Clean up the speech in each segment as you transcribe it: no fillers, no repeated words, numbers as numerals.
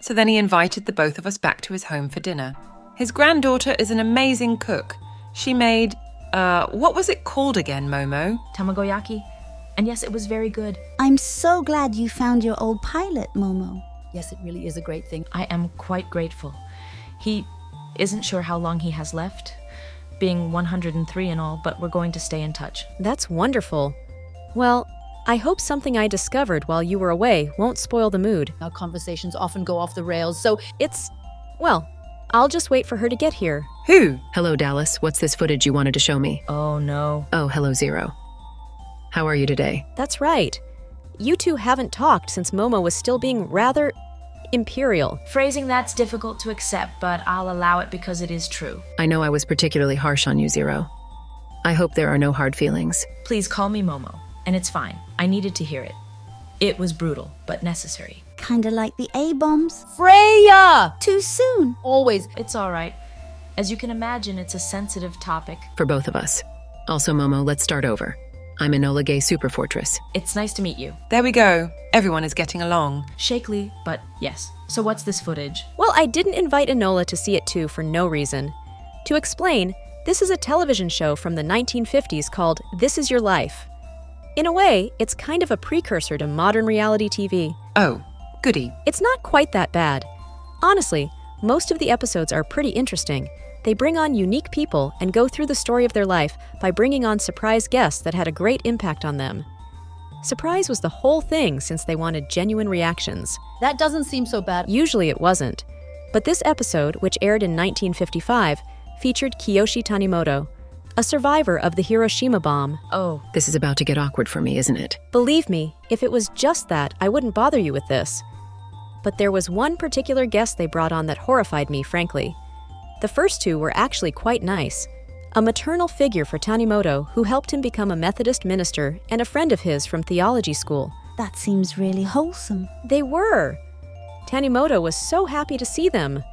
So then he invited the both of us back to his home for dinner. His granddaughter is an amazing cook. She made, what was it called again, Momo? Tamagoyaki. And yes, it was very good. I'm so glad you found your old pilot, Momo. Yes, it really is a great thing. I am quite grateful. He isn't sure how long he has left, being 103 and all, but we're going to stay in touch. That's wonderful. Well, I hope something I discovered while you were away won't spoil the mood. Our conversations often go off the rails, so Well, I'll just wait for her to get here. Who? Hello, Dallas. What's this footage you wanted to show me? Oh, no. Oh, hello, Zero. How are you today? That's right. You two haven't talked since Momo was still being rather imperial. Phrasing that's difficult to accept, but I'll allow it because it is true. I know I was particularly harsh on you, Zero. I hope there are no hard feelings. Please call me Momo, and it's fine. I needed to hear it. It was brutal, but necessary. Kinda like the A-bombs. Freya! Too soon. Always. It's all right. As you can imagine, it's a sensitive topic. For both of us. Also, Momo, let's start over. I'm Enola Gay Super Fortress. It's nice to meet you. There we go. Everyone is getting along. Shakily, but yes. So what's this footage? Well, I didn't invite Enola to see it too for no reason. To explain, this is a television show from the 1950s called This Is Your Life. In a way, it's kind of a precursor to modern reality TV. Oh, goody. It's not quite that bad. Honestly, most of the episodes are pretty interesting. They bring on unique people and go through the story of their life by bringing on surprise guests that had a great impact on them. Surprise was the whole thing since they wanted genuine reactions. That doesn't seem so bad. Usually it wasn't. But this episode, which aired in 1955, featured Kiyoshi Tanimoto, a survivor of the Hiroshima bomb. Oh, This is about to get awkward for me, isn't it? Believe me, if it was just that, I wouldn't bother you with this. But there was one particular guest they brought on that horrified me, frankly. The first two were actually quite nice. A maternal figure for Tanimoto who helped him become a Methodist minister and a friend of his from theology school. That seems really wholesome. They were. Tanimoto was so happy to see them.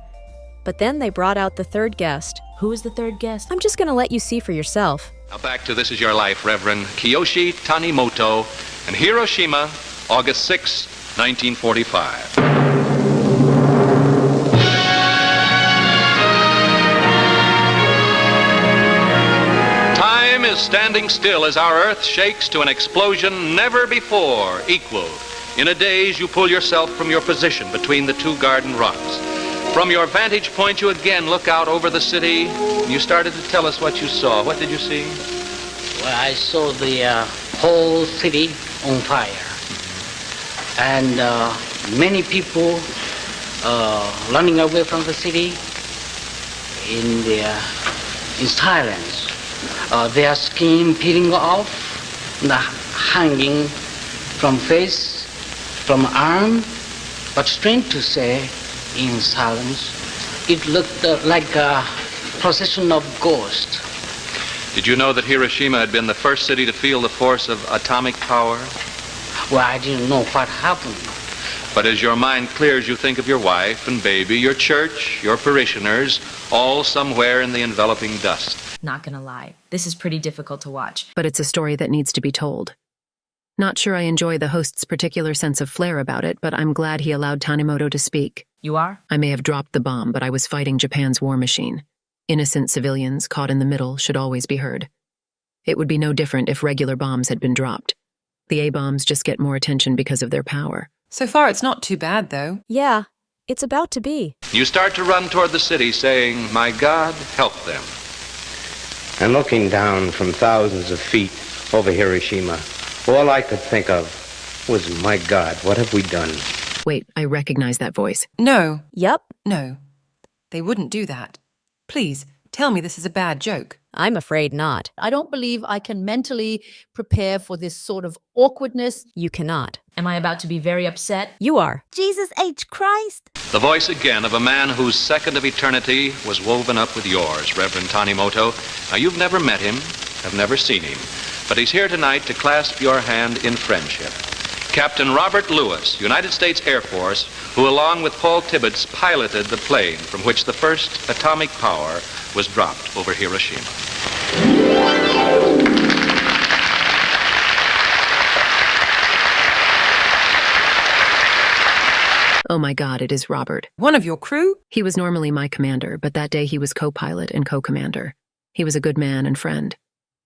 But then they brought out the third guest. who is the third guest? I'm just going to let you see for yourself. Now back to This Is Your Life, Reverend Kiyoshi Tanimoto in Hiroshima, August 6, 1945. Time is standing still as our earth shakes to an explosion never before equaled. In a daze, you pull yourself from your position between the two garden rocks. From your vantage point, you again look out over the city. You started to tell us what you saw. What did you see? Well, I saw the whole city on fire. And many people running away from the city in silence. Their skin peeling off, the hanging from face, from arm. But strange to say, in silence, it looked like a procession of ghosts. Did you know that Hiroshima had been the first city to feel the force of atomic power? Well, I didn't know what happened. But as your mind clears, you think of your wife and baby, your church, your parishioners, all somewhere in the enveloping dust. Not gonna lie, this is pretty difficult to watch. But it's a story that needs to be told. Not sure I enjoy the host's particular sense of flair about it, but I'm glad he allowed Tanimoto to speak. You are? I may have dropped the bomb, but I was fighting Japan's war machine. Innocent civilians caught in the middle should always be heard. It would be no different if regular bombs had been dropped. The A-bombs just get more attention because of their power. So far, it's not too bad, though. Yeah, it's about to be. You start to run toward the city saying, "My God, help them." And looking down from thousands of feet over Hiroshima, all I could think of was, my God, what have we done? Wait, I recognize that voice. No, Yup, no. They wouldn't do that. Please, tell me this is a bad joke. I'm afraid not. I don't believe I can mentally prepare for this sort of awkwardness. You cannot. Am I about to be very upset? You are. Jesus H. Christ. The voice again of a man whose second of eternity was woven up with yours, Reverend Tanimoto. Now, you've never met him, have never seen him, but he's here tonight to clasp your hand in friendship. Captain Robert Lewis, United States Air Force, who along with Paul Tibbets piloted the plane from which the first atomic power was dropped over Hiroshima. Oh my God, it is Robert. One of your crew? He was normally my commander, but that day he was co-pilot and co-commander. He was a good man and friend.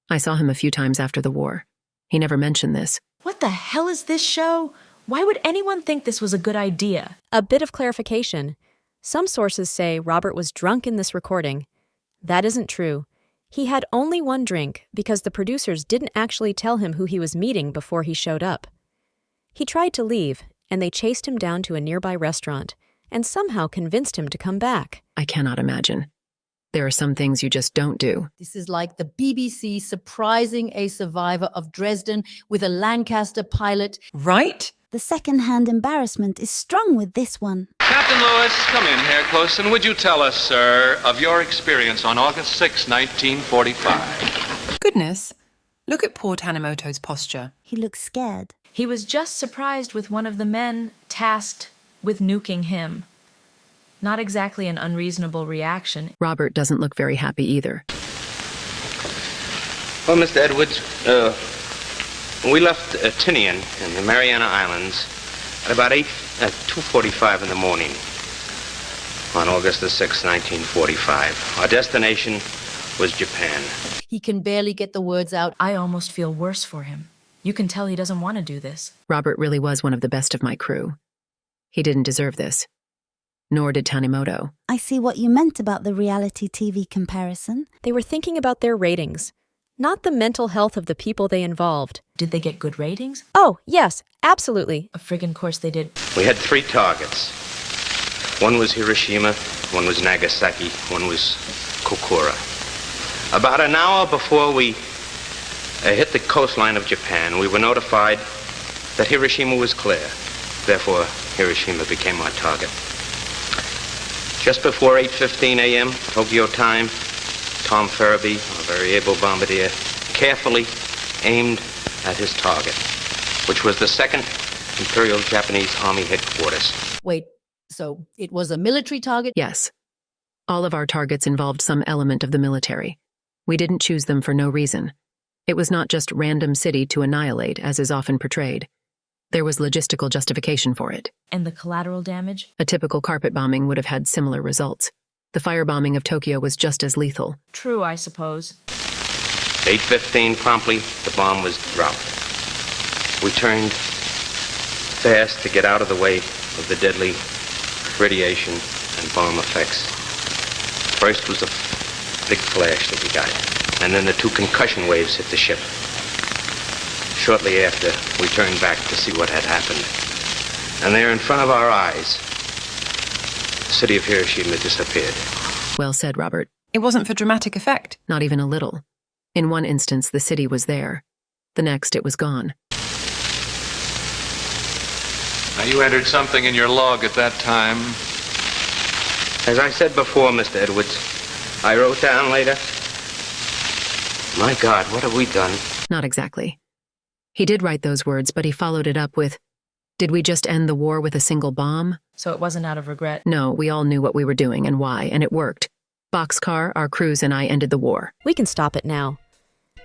I saw him a few times after the war. He never mentioned this. What the hell is this show? Why would anyone think this was a good idea? A bit of clarification. Some sources say Robert was drunk in this recording. That isn't true. He had only one drink because the producers didn't actually tell him who he was meeting before he showed up. He tried to leave, and they chased him down to a nearby restaurant and somehow convinced him to come back. I cannot imagine. There are some things you just don't do. This is like the BBC surprising a survivor of Dresden with a Lancaster pilot. Right? The second-hand embarrassment is strong with this one. Captain Lewis, come in here close, and would you tell us, sir, of your experience on August 6, 1945? Goodness. Look at poor Tanimoto's posture. He looks scared. He was just surprised with one of the men tasked with nuking him. Not exactly an unreasonable reaction. Robert doesn't look very happy either. Well, Mr. Edwards, we left Tinian in the Mariana Islands at about 2:45 in the morning on August the 6th, 1945. Our destination was Japan. He can barely get the words out. I almost feel worse for him. You can tell he doesn't want to do this. Robert really was one of the best of my crew. He didn't deserve this. Nor did Tanimoto. I see what you meant about the reality TV comparison. They were thinking about their ratings, not the mental health of the people they involved. Did they get good ratings? Oh, yes, absolutely. A friggin' course they did. We had 3 targets. One was Hiroshima, one was Nagasaki, one was Kokura. About an hour before we hit the coastline of Japan, we were notified that Hiroshima was clear. Therefore, Hiroshima became our target. Just before 8:15 a.m. Tokyo time, Tom Farabee, a very able bombardier, carefully aimed at his target, which was the 2nd Imperial Japanese Army headquarters. Wait, so it was a military target? Yes. All of our targets involved some element of the military. We didn't choose them for no reason. It was not just random city to annihilate, as is often portrayed. There was logistical justification for it. And the collateral damage? A typical carpet bombing would have had similar results. The firebombing of Tokyo was just as lethal. True, I suppose. 8:15 promptly, the bomb was dropped. We turned fast to get out of the way of the deadly radiation and bomb effects. First was a big flash that we got, and then the 2 concussion waves hit the ship. Shortly after, we turned back to see what had happened. And there in front of our eyes, the city of Hiroshima disappeared. Well said, Robert. It wasn't for dramatic effect. Not even a little. In one instance, the city was there. The next, it was gone. Now, you entered something in your log at that time. As I said before, Mr. Edwards, I wrote down later, my God, what have we done? Not exactly. He did write those words, but he followed it up with, did we just end the war with a single bomb? So it wasn't out of regret. No, we all knew what we were doing and why, and it worked. Boxcar, our crews, and I ended the war. We can stop it now.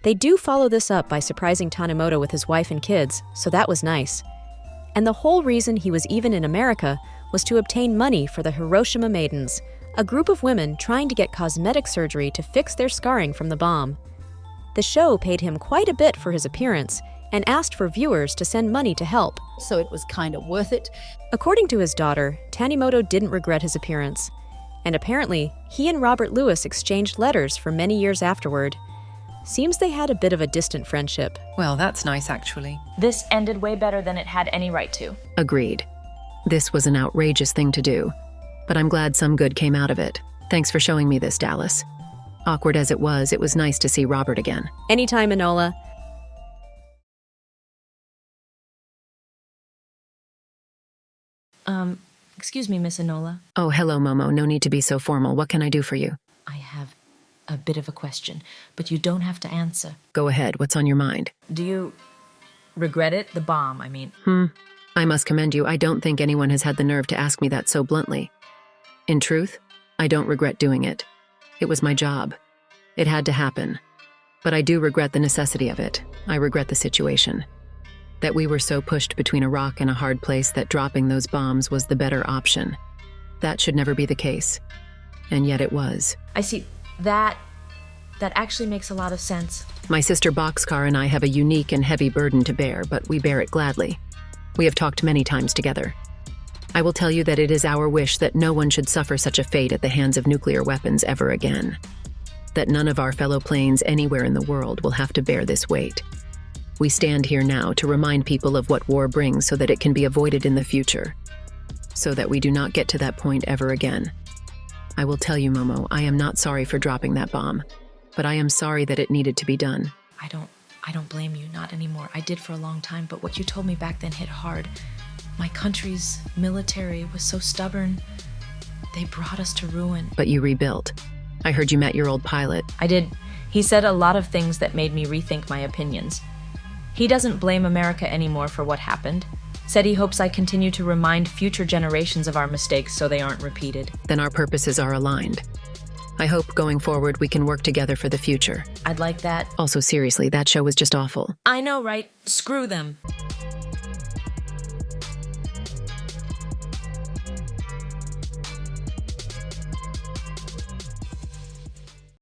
They do follow this up by surprising Tanimoto with his wife and kids, so that was nice. And the whole reason he was even in America was to obtain money for the Hiroshima Maidens, a group of women trying to get cosmetic surgery to fix their scarring from the bomb. The show paid him quite a bit for his appearance and asked for viewers to send money to help. So it was kind of worth it. According to his daughter, Tanimoto didn't regret his appearance. And apparently, he and Robert Lewis exchanged letters for many years afterward. Seems they had a bit of a distant friendship. Well, that's nice, actually. This ended way better than it had any right to. Agreed. This was an outrageous thing to do, but I'm glad some good came out of it. Thanks for showing me this, Dallas. Awkward as it was nice to see Robert again. Anytime, Enola. Excuse me, Miss Enola. Oh, hello, Momo. No need to be so formal. What can I do for you? I have a bit of a question, but you don't have to answer. Go ahead. What's on your mind? Do you regret it? The bomb, I mean. I must commend you. I don't think anyone has had the nerve to ask me that so bluntly. In truth, I don't regret doing it. It was my job. It had to happen. But I do regret the necessity of it. I regret the situation. That we were so pushed between a rock and a hard place that dropping those bombs was the better option. That should never be the case. And yet it was. I see. That actually makes a lot of sense. My sister Boxcar and I have a unique and heavy burden to bear, but we bear it gladly. We have talked many times together. I will tell you that it is our wish that no one should suffer such a fate at the hands of nuclear weapons ever again. That none of our fellow planes anywhere in the world will have to bear this weight. We stand here now to remind people of what war brings so that it can be avoided in the future. So that we do not get to that point ever again. I will tell you, Momo, I am not sorry for dropping that bomb. But I am sorry that it needed to be done. I don't blame you, not anymore. I did for a long time, but what you told me back then hit hard. My country's military was so stubborn. They brought us to ruin. But you rebuilt. I heard you met your old pilot. I did. He said a lot of things that made me rethink my opinions. He doesn't blame America anymore for what happened. Said he hopes I continue to remind future generations of our mistakes so they aren't repeated. Then our purposes are aligned. I hope going forward we can work together for the future. I'd like that. Also, seriously, that show was just awful. I know, right? Screw them.